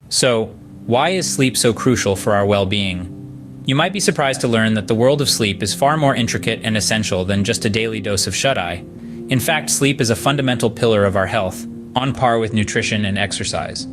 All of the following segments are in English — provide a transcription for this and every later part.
So, why is sleep so crucial for our well-being? You might be surprised to learn that the world of sleep is far more intricate and essential than just a daily dose of shut-eye. In fact, sleep is a fundamental pillar of our health, on par with nutrition and exercise.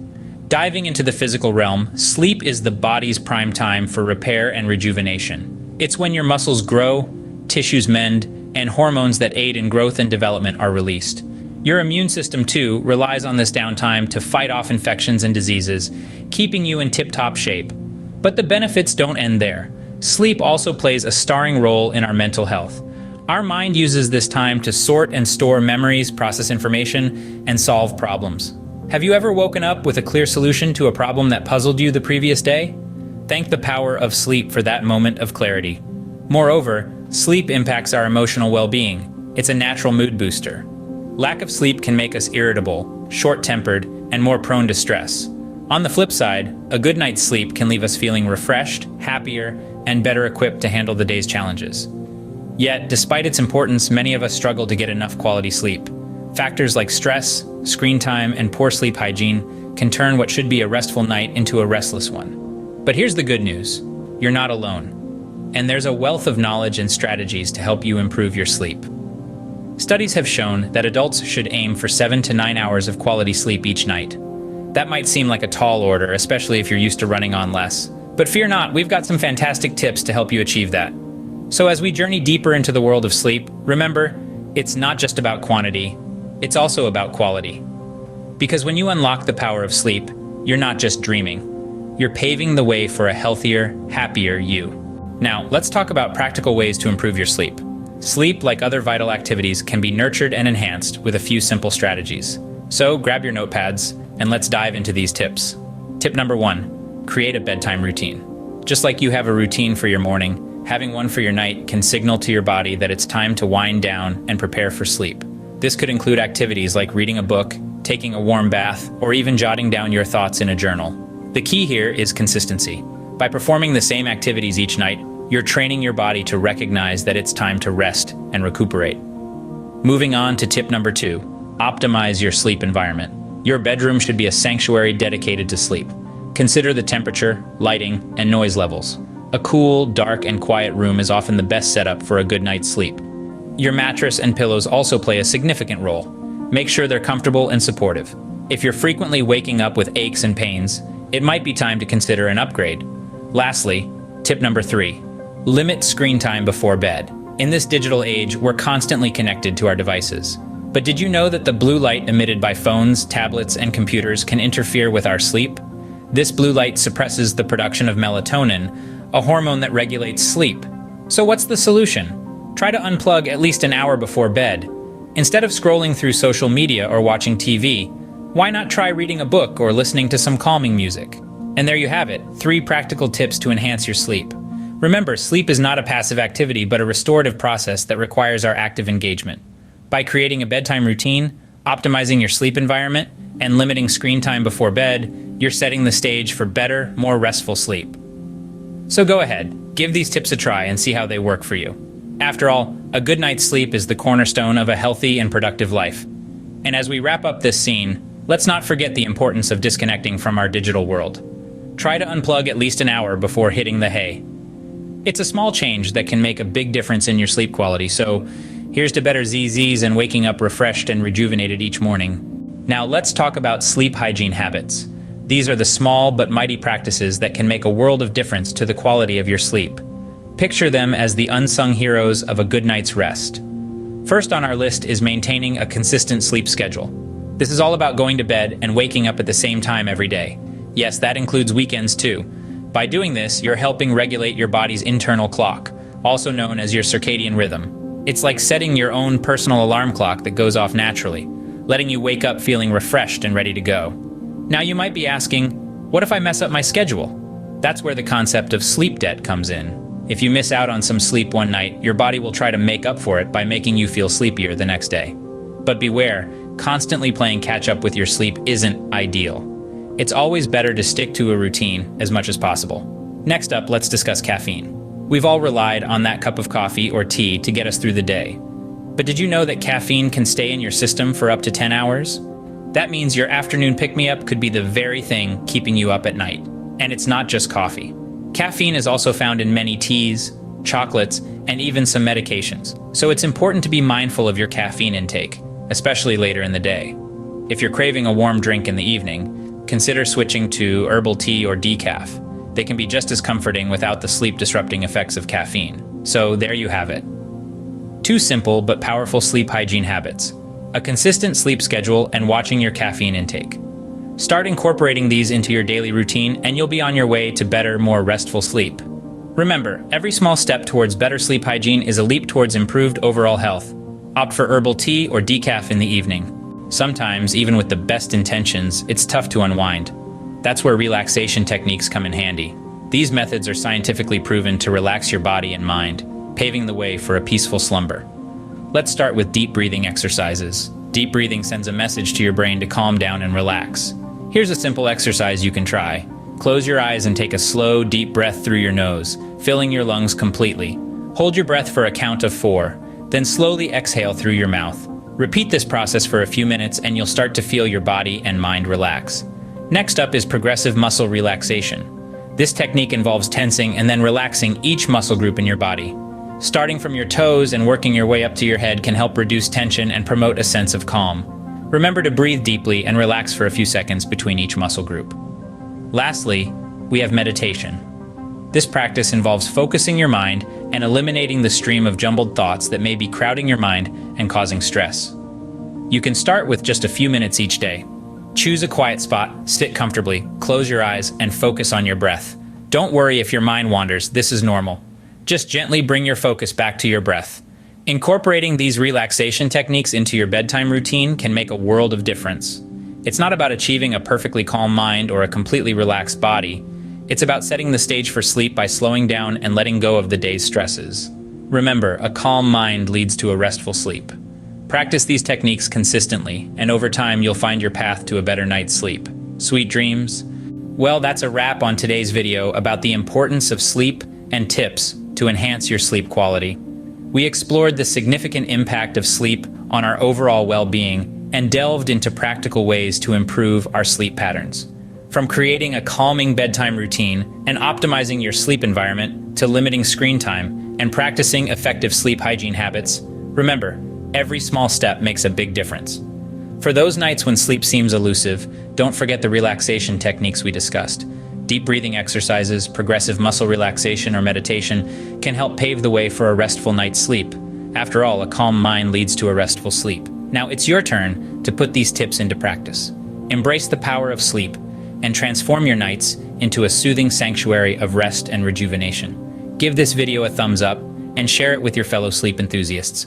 Diving into the physical realm, sleep is the body's prime time for repair and rejuvenation. It's when your muscles grow, tissues mend, and hormones that aid in growth and development are released. Your immune system, too, relies on this downtime to fight off infections and diseases, keeping you in tip-top shape. But the benefits don't end there. Sleep also plays a starring role in our mental health. Our mind uses this time to sort and store memories, process information, and solve problems. Have you ever woken up with a clear solution to a problem that puzzled you the previous day? Thank the power of sleep for that moment of clarity. Moreover, sleep impacts our emotional well-being. It's a natural mood booster. Lack of sleep can make us irritable, short-tempered, and more prone to stress. On the flip side, a good night's sleep can leave us feeling refreshed, happier, and better equipped to handle the day's challenges. Yet, despite its importance, many of us struggle to get enough quality sleep. Factors like stress, screen time, and poor sleep hygiene can turn what should be a restful night into a restless one. But here's the good news. You're not alone. And there's a wealth of knowledge and strategies to help you improve your sleep. Studies have shown that adults should aim for 7 to 9 hours of quality sleep each night. That might seem like a tall order, especially if you're used to running on less. But fear not, we've got some fantastic tips to help you achieve that. So as we journey deeper into the world of sleep, remember, it's not just about quantity, it's also about quality. Because when you unlock the power of sleep, you're not just dreaming. You're paving the way for a healthier, happier you. Now, let's talk about practical ways to improve your sleep. Sleep, like other vital activities, can be nurtured and enhanced with a few simple strategies. So grab your notepads and let's dive into these tips. Tip number 1, create a bedtime routine. Just like you have a routine for your morning, having one for your night can signal to your body that it's time to wind down and prepare for sleep. This could include activities like reading a book, taking a warm bath, or even jotting down your thoughts in a journal. The key here is consistency. By performing the same activities each night, you're training your body to recognize that it's time to rest and recuperate. Moving on to tip number 2, optimize your sleep environment. Your bedroom should be a sanctuary dedicated to sleep. Consider the temperature, lighting, and noise levels. A cool, dark, and quiet room is often the best setup for a good night's sleep. Your mattress and pillows also play a significant role. Make sure they're comfortable and supportive. If you're frequently waking up with aches and pains, it might be time to consider an upgrade. Lastly, tip number 3, limit screen time before bed. In this digital age, we're constantly connected to our devices. But did you know that the blue light emitted by phones, tablets, and computers can interfere with our sleep? This blue light suppresses the production of melatonin, a hormone that regulates sleep. So what's the solution? Try to unplug at least an hour before bed. Instead of scrolling through social media or watching TV, why not try reading a book or listening to some calming music? And there you have it, 3 practical tips to enhance your sleep. Remember, sleep is not a passive activity, but a restorative process that requires our active engagement. By creating a bedtime routine, optimizing your sleep environment, and limiting screen time before bed, you're setting the stage for better, more restful sleep. So go ahead, give these tips a try and see how they work for you. After all, a good night's sleep is the cornerstone of a healthy and productive life. And as we wrap up this scene, let's not forget the importance of disconnecting from our digital world. Try to unplug at least an hour before hitting the hay. It's a small change that can make a big difference in your sleep quality, so here's to better Zzz and waking up refreshed and rejuvenated each morning. Now let's talk about sleep hygiene habits. These are the small but mighty practices that can make a world of difference to the quality of your sleep. Picture them as the unsung heroes of a good night's rest. First on our list is maintaining a consistent sleep schedule. This is all about going to bed and waking up at the same time every day. Yes, that includes weekends too. By doing this, you're helping regulate your body's internal clock, also known as your circadian rhythm. It's like setting your own personal alarm clock that goes off naturally, letting you wake up feeling refreshed and ready to go. Now you might be asking, what if I mess up my schedule? That's where the concept of sleep debt comes in. If you miss out on some sleep one night, your body will try to make up for it by making you feel sleepier the next day. But beware, constantly playing catch up with your sleep isn't ideal. It's always better to stick to a routine as much as possible. Next up, let's discuss caffeine. We've all relied on that cup of coffee or tea to get us through the day. But did you know that caffeine can stay in your system for up to 10 hours? That means your afternoon pick-me-up could be the very thing keeping you up at night. And it's not just coffee. Caffeine is also found in many teas, chocolates, and even some medications. So it's important to be mindful of your caffeine intake, especially later in the day. If you're craving a warm drink in the evening, consider switching to herbal tea or decaf. They can be just as comforting without the sleep-disrupting effects of caffeine. So there you have it. 2 simple but powerful sleep hygiene habits: a consistent sleep schedule and watching your caffeine intake. Start incorporating these into your daily routine and you'll be on your way to better, more restful sleep. Remember, every small step towards better sleep hygiene is a leap towards improved overall health. Opt for herbal tea or decaf in the evening. Sometimes, even with the best intentions, it's tough to unwind. That's where relaxation techniques come in handy. These methods are scientifically proven to relax your body and mind, paving the way for a peaceful slumber. Let's start with deep breathing exercises. Deep breathing sends a message to your brain to calm down and relax. Here's a simple exercise you can try. Close your eyes and take a slow, deep breath through your nose, filling your lungs completely. Hold your breath for a count of 4, then slowly exhale through your mouth. Repeat this process for a few minutes and you'll start to feel your body and mind relax. Next up is progressive muscle relaxation. This technique involves tensing and then relaxing each muscle group in your body. Starting from your toes and working your way up to your head can help reduce tension and promote a sense of calm. Remember to breathe deeply and relax for a few seconds between each muscle group. Lastly, we have meditation. This practice involves focusing your mind and eliminating the stream of jumbled thoughts that may be crowding your mind and causing stress. You can start with just a few minutes each day. Choose a quiet spot, sit comfortably, close your eyes, and focus on your breath. Don't worry if your mind wanders, this is normal. Just gently bring your focus back to your breath. Incorporating these relaxation techniques into your bedtime routine can make a world of difference. It's not about achieving a perfectly calm mind or a completely relaxed body. It's about setting the stage for sleep by slowing down and letting go of the day's stresses. Remember, a calm mind leads to a restful sleep. Practice these techniques consistently, and over time you'll find your path to a better night's sleep. Sweet dreams. Well, that's a wrap on today's video about the importance of sleep and tips to enhance your sleep quality. We explored the significant impact of sleep on our overall well-being and delved into practical ways to improve our sleep patterns. From creating a calming bedtime routine and optimizing your sleep environment to limiting screen time and practicing effective sleep hygiene habits, remember, every small step makes a big difference. For those nights when sleep seems elusive, don't forget the relaxation techniques we discussed. Deep breathing exercises, progressive muscle relaxation, or meditation can help pave the way for a restful night's sleep. After all, a calm mind leads to a restful sleep. Now it's your turn to put these tips into practice. Embrace the power of sleep and transform your nights into a soothing sanctuary of rest and rejuvenation. Give this video a thumbs up and share it with your fellow sleep enthusiasts.